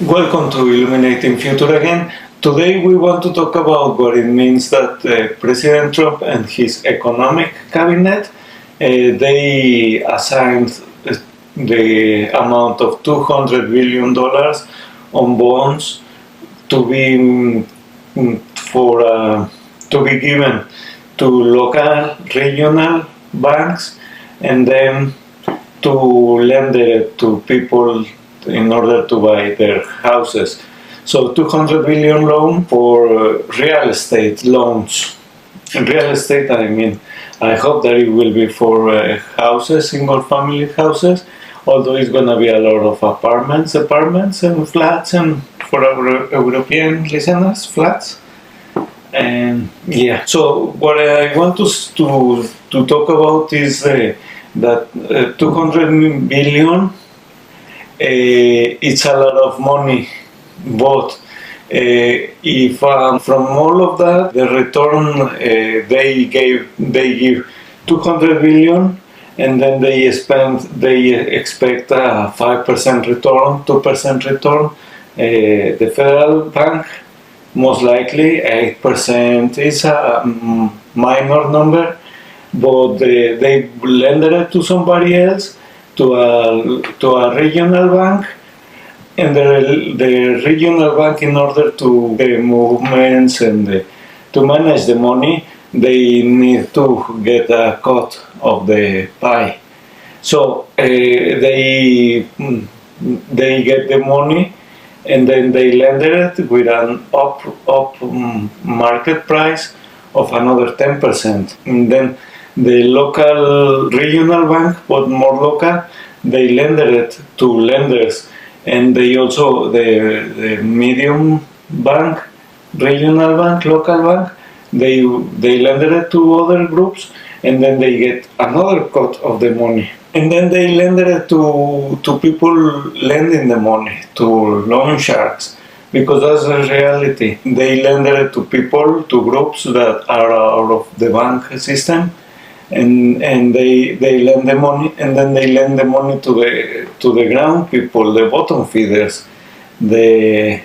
Welcome to Illuminating Future again. Today we want to talk about what it means that President Trump and his economic cabinet they assigned the amount of $200 billion on bonds to be to be given to local regional banks and then to lend it to people in order to buy their houses. So 200 billion loan for real estate loans. In real estate, I hope that it will be for houses, single family houses, although it's going to be a lot of apartments and flats, and for our European listeners, flats. And yeah, so what I want to talk about is that 200 billion. It's a lot of money, but if from all of that the return they give 200 billion, and then they expect a 5% return, 2% return. The federal bank most likely 8% is a minor number, but they lend it to somebody else, to a regional bank, and the regional bank, in order to the movements and to manage the money, they need to get a cut of the pie. So they get the money, and then they lend it with an up market price of another 10%, and then the local regional bank, but more local, they lend it to lenders, and they also the medium bank, regional bank, local bank, they lend it to other groups, and then they get another cut of the money, and then they lend it to people lending the money, to loan sharks, because that's the reality. They lend it to people, to groups that are out of the bank system. And they lend the money, and then they lend the money to the ground people, the bottom feeders, the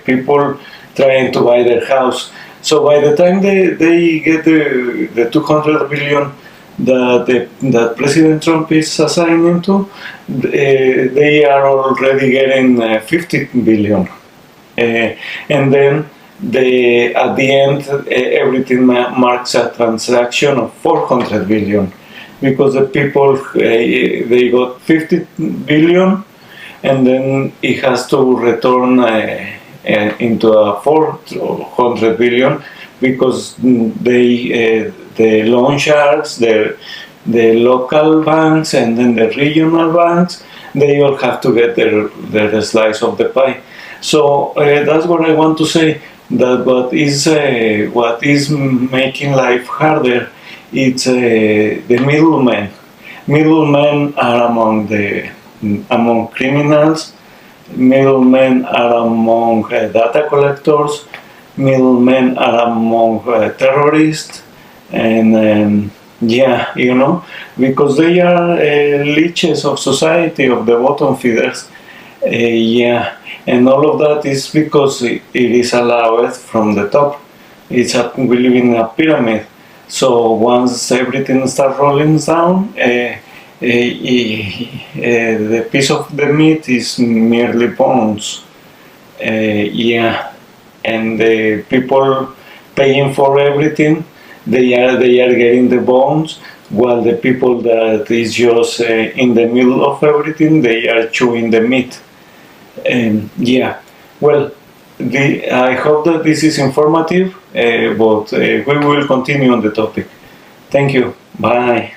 people trying to buy their house. So by the time they get the 200 billion that President Trump is assigning to, they are already getting 50 billion, and then at the end, everything marks a transaction of 400 billion, because the people they got 50 billion, and then it has to return into a 400 billion, because the loan sharks, the local banks, and then the regional banks, they all have to get their slice of the pie. So that's what I want to say. That what is making life harder, it's the middlemen. Middlemen are among criminals. Middlemen are among data collectors. Middlemen are among terrorists, and because they are leeches of society, of the bottom feeders. And all of that is because it is allowed from the top. We live in a pyramid. So once everything starts rolling down, the piece of the meat is merely bones. And the people paying for everything, they are getting the bones, while the people that is just in the middle of everything, they are chewing the meat. Well, I hope that this is informative, but we will continue on the topic. Thank you. Bye.